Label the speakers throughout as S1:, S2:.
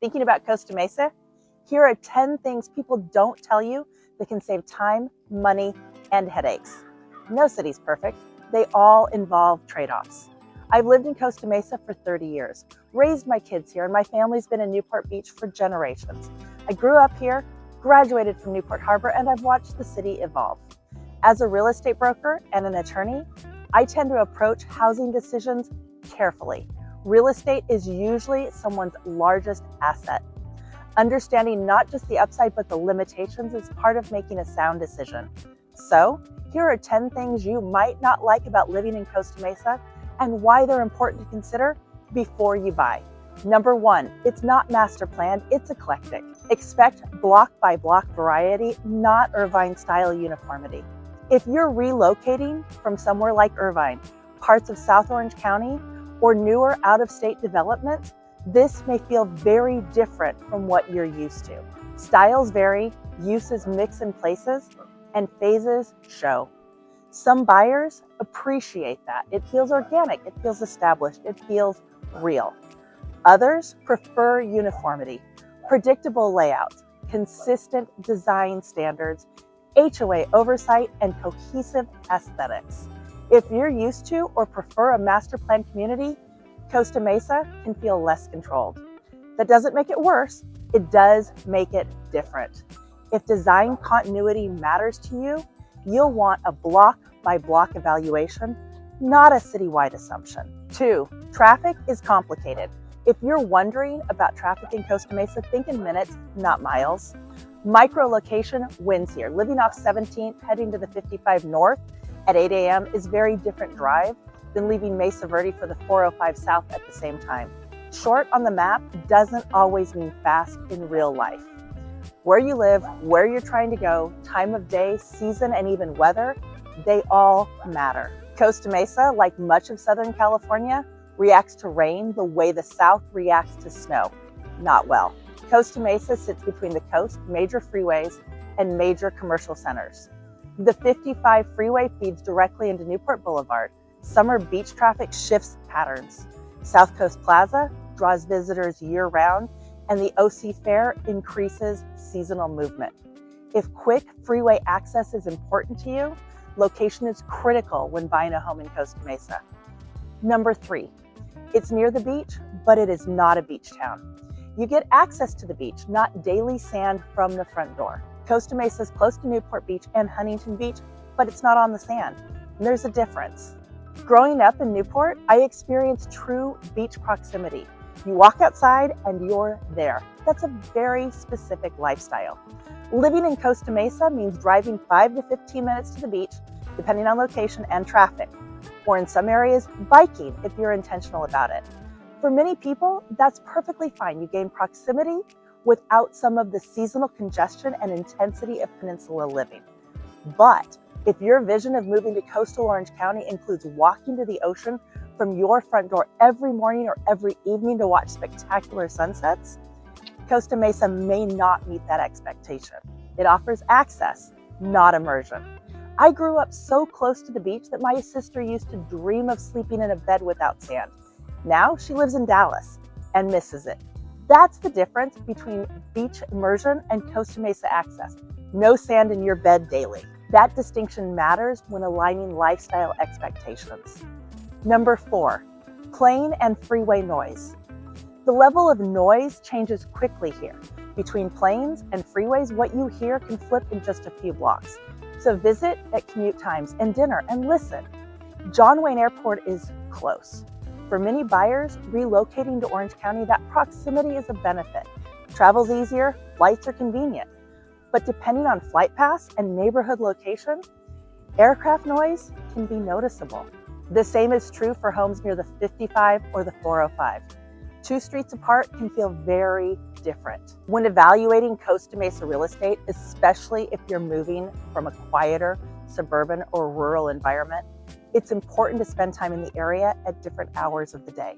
S1: Thinking about Costa Mesa? Here are 10 things people don't tell you that can save time, money, and headaches. No city's perfect. They all involve trade-offs. I've lived in Costa Mesa for 30 years, raised my kids here, and my family's been in Newport Beach for generations. I grew up here, graduated from Newport Harbor, and I've watched the city evolve. As a real estate broker and an attorney, I tend to approach housing decisions carefully. Real estate is usually someone's largest asset. Understanding not just the upside but the limitations is part of making a sound decision. So, here are 10 things you might not like about living in Costa Mesa and why they're important to consider before you buy. Number 1, it's not master planned, it's eclectic. Expect block by block variety, not Irvine style uniformity. If you're relocating from somewhere like Irvine, parts of South Orange County, or newer out-of-state developments, this may feel very different from what you're used to. Styles vary, uses mix in places, and phases show. Some buyers appreciate that. It feels organic, it feels established, it feels real. Others prefer uniformity, predictable layouts, consistent design standards, HOA oversight, and cohesive aesthetics. If you're used to or prefer a master plan community, Costa Mesa can feel less controlled. That doesn't make it worse, it does make it different. If design continuity matters to you, you'll want a block by block evaluation, not a citywide assumption. 2, traffic is complicated. If you're wondering about traffic in Costa Mesa, think in minutes, not miles. Micro-location wins here. Living off 17th, heading to the 55 north at 8 a.m. is very different drive than leaving Mesa Verde for the 405 south at the same time. Short on the map doesn't always mean fast in real life. Where you live, where you're trying to go, time of day, season, and even weather, they all matter. Costa Mesa, like much of Southern California, reacts to rain the way the South reacts to snow. Not well. Costa Mesa sits between the coast, major freeways, and major commercial centers. The 55 freeway feeds directly into Newport Boulevard. Summer beach traffic shifts patterns. South Coast Plaza draws visitors year-round, and the OC Fair increases seasonal movement. If quick freeway access is important to you, location is critical when buying a home in Costa Mesa. Number 3, it's near the beach, but it is not a beach town. You get access to the beach, not daily sand from the front door. Costa Mesa is close to Newport Beach and Huntington Beach, but it's not on the sand. And there's a difference. Growing up in Newport, I experienced true beach proximity. You walk outside and you're there. That's a very specific lifestyle. Living in Costa Mesa means driving 5 to 15 minutes to the beach, depending on location and traffic, or in some areas, biking if you're intentional about it. For many people, that's perfectly fine. You gain proximity without some of the seasonal congestion and intensity of peninsula living. But if your vision of moving to coastal Orange County includes walking to the ocean from your front door every morning or every evening to watch spectacular sunsets, Costa Mesa may not meet that expectation. It offers access, not immersion. I grew up so close to the beach that my sister used to dream of sleeping in a bed without sand. Now she lives in Dallas and misses it. That's the difference between beach immersion and Costa Mesa access. No sand in your bed daily. That distinction matters when aligning lifestyle expectations. Number 4, plane and freeway noise. The level of noise changes quickly here. Between planes and freeways, what you hear can flip in just a few blocks. So visit at commute times and dinner and listen. John Wayne Airport is close. For many buyers, relocating to Orange County, that proximity is a benefit. Travel's easier, flights are convenient. But depending on flight paths and neighborhood location, aircraft noise can be noticeable. The same is true for homes near the 55 or the 405. 2 streets apart can feel very different. When evaluating Costa Mesa real estate, especially if you're moving from a quieter, suburban or rural environment, it's important to spend time in the area at different hours of the day.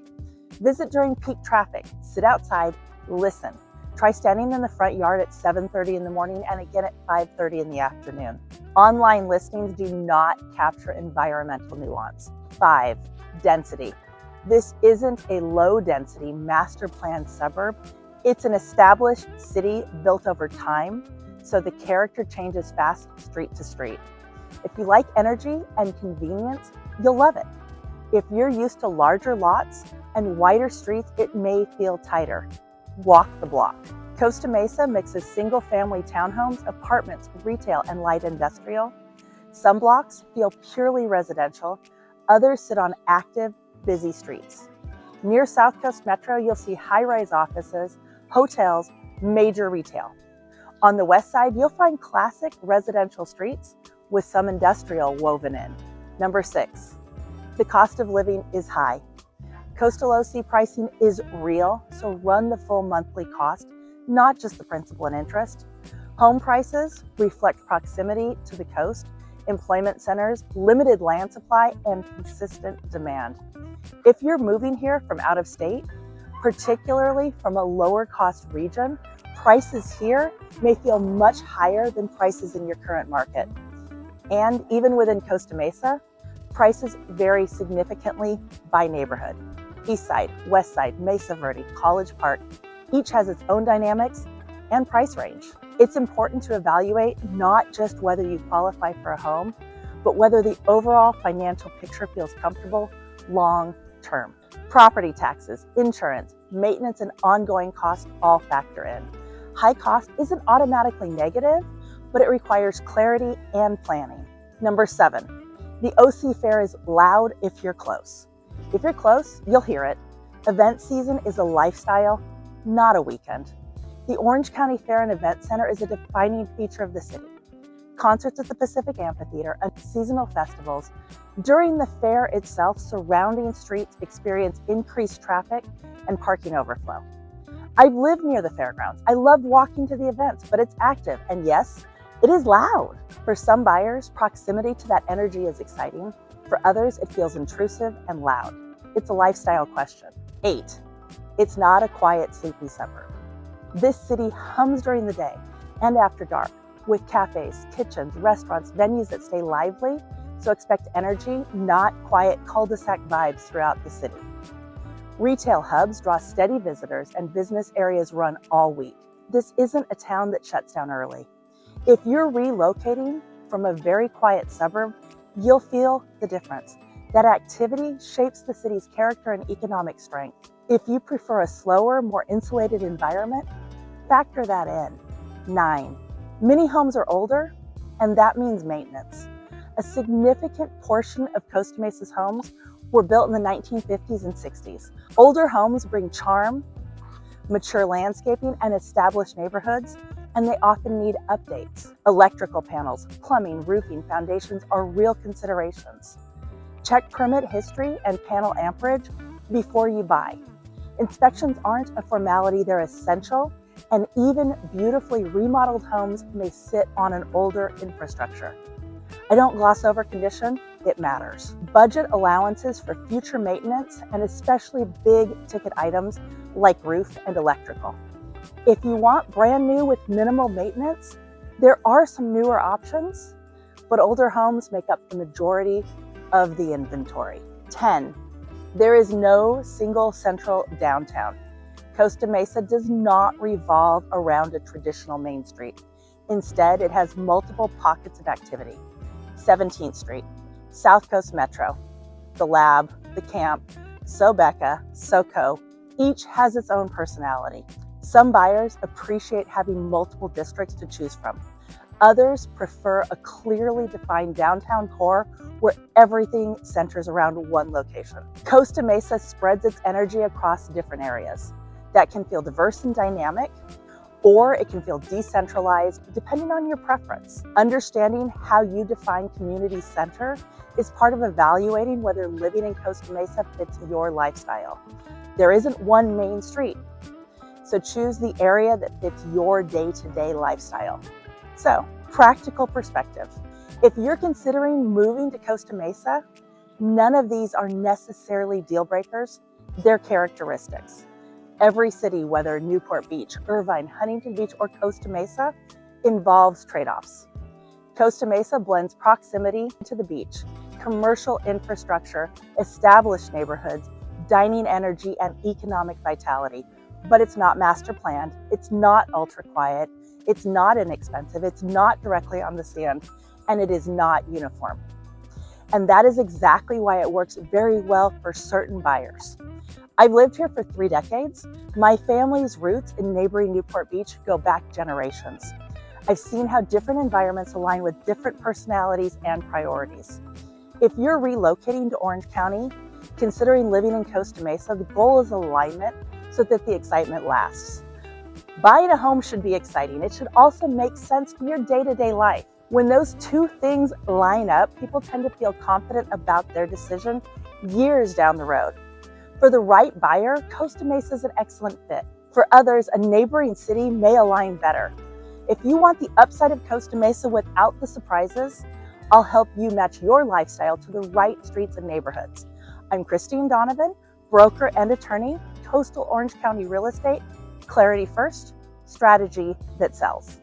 S1: Visit during peak traffic, sit outside, listen. Try standing in the front yard at 7:30 in the morning and again at 5:30 in the afternoon. Online listings do not capture environmental nuance. 5, density. This isn't a low density master plan suburb. It's an established city built over time, so the character changes fast street to street. If you like energy and convenience, you'll love it. If you're used to larger lots and wider streets, it may feel tighter. Walk the block. Costa Mesa mixes single-family townhomes, apartments, retail, and light industrial. Some blocks feel purely residential, others sit on active, busy streets. Near South Coast Metro, you'll see high-rise offices, hotels, major retail. On the west side, you'll find classic residential streets with some industrial woven in. Number 6, the cost of living is high. Coastal OC pricing is real, so run the full monthly cost, not just the principal and interest. Home prices reflect proximity to the coast, employment centers, limited land supply, and consistent demand. If you're moving here from out of state, particularly from a lower cost region, prices here may feel much higher than prices in your current market. And even within Costa Mesa, prices vary significantly by neighborhood. East Side, West Side, Mesa Verde, College Park, each has its own dynamics and price range. It's important to evaluate not just whether you qualify for a home, but whether the overall financial picture feels comfortable long term. Property taxes, insurance, maintenance, and ongoing costs all factor in. High cost isn't automatically negative, but it requires clarity and planning. Number 7, the OC Fair is loud if you're close. If you're close, you'll hear it. Event season is a lifestyle, not a weekend. The Orange County Fair and Event Center is a defining feature of the city. Concerts at the Pacific Amphitheater and seasonal festivals. During the fair itself, surrounding streets experience increased traffic and parking overflow. I've lived near the fairgrounds. I love walking to the events, but it's active, and yes, it is loud. For some buyers, proximity to that energy is exciting. For others, it feels intrusive and loud. It's a lifestyle question. 8, it's not a quiet, sleepy suburb. This city hums during the day and after dark with cafes, kitchens, restaurants, venues that stay lively, so expect energy, not quiet cul-de-sac vibes throughout the city. Retail hubs draw steady visitors and business areas run all week. This isn't a town that shuts down early. If you're relocating from a very quiet suburb, you'll feel the difference. That activity shapes the city's character and economic strength. If you prefer a slower, more insulated environment, factor that in. 9, many homes are older, and that means maintenance. A significant portion of Costa Mesa's homes were built in the 1950s and 60s. Older homes bring charm, mature landscaping, and established neighborhoods, and they often need updates. Electrical panels, plumbing, roofing, foundations are real considerations. Check permit history and panel amperage before you buy. Inspections aren't a formality, they're essential, and even beautifully remodeled homes may sit on an older infrastructure. I don't gloss over condition, it matters. Budget allowances for future maintenance and especially big ticket items like roof and electrical. If you want brand new with minimal maintenance, there are some newer options, but older homes make up the majority of the inventory. 10, there is no single central downtown. Costa Mesa does not revolve around a traditional main street. Instead, it has multiple pockets of activity. 17th Street, South Coast Metro, the Lab, the Camp, Sobeca, SoCo, each has its own personality. Some buyers appreciate having multiple districts to choose from. Others prefer a clearly defined downtown core where everything centers around one location. Costa Mesa spreads its energy across different areas. That can feel diverse and dynamic, or it can feel decentralized depending on your preference. Understanding how you define community center is part of evaluating whether living in Costa Mesa fits your lifestyle. There isn't one main street, so choose the area that fits your day-to-day lifestyle. So, practical perspective. If you're considering moving to Costa Mesa, none of these are necessarily deal breakers, they're characteristics. Every city, whether Newport Beach, Irvine, Huntington Beach, or Costa Mesa, involves trade-offs. Costa Mesa blends proximity to the beach, commercial infrastructure, established neighborhoods, dining energy, and economic vitality, but it's not master planned. It's not ultra quiet. It's not inexpensive. It's not directly on the sand, and it is not uniform. And that is exactly why it works very well for certain buyers. I've lived here for 3 decades. My family's roots in neighboring Newport Beach go back generations. I've seen how different environments align with different personalities and priorities. If you're relocating to Orange County, considering living in Costa Mesa, the goal is alignment so that the excitement lasts. Buying a home should be exciting. It should also make sense for your day-to-day life. When those two things line up, people tend to feel confident about their decision years down the road. For the right buyer, Costa Mesa is an excellent fit. For others, a neighboring city may align better. If you want the upside of Costa Mesa without the surprises, I'll help you match your lifestyle to the right streets and neighborhoods. I'm Christine Donovan, broker and attorney, Coastal Orange County Real Estate. Clarity first, strategy that sells.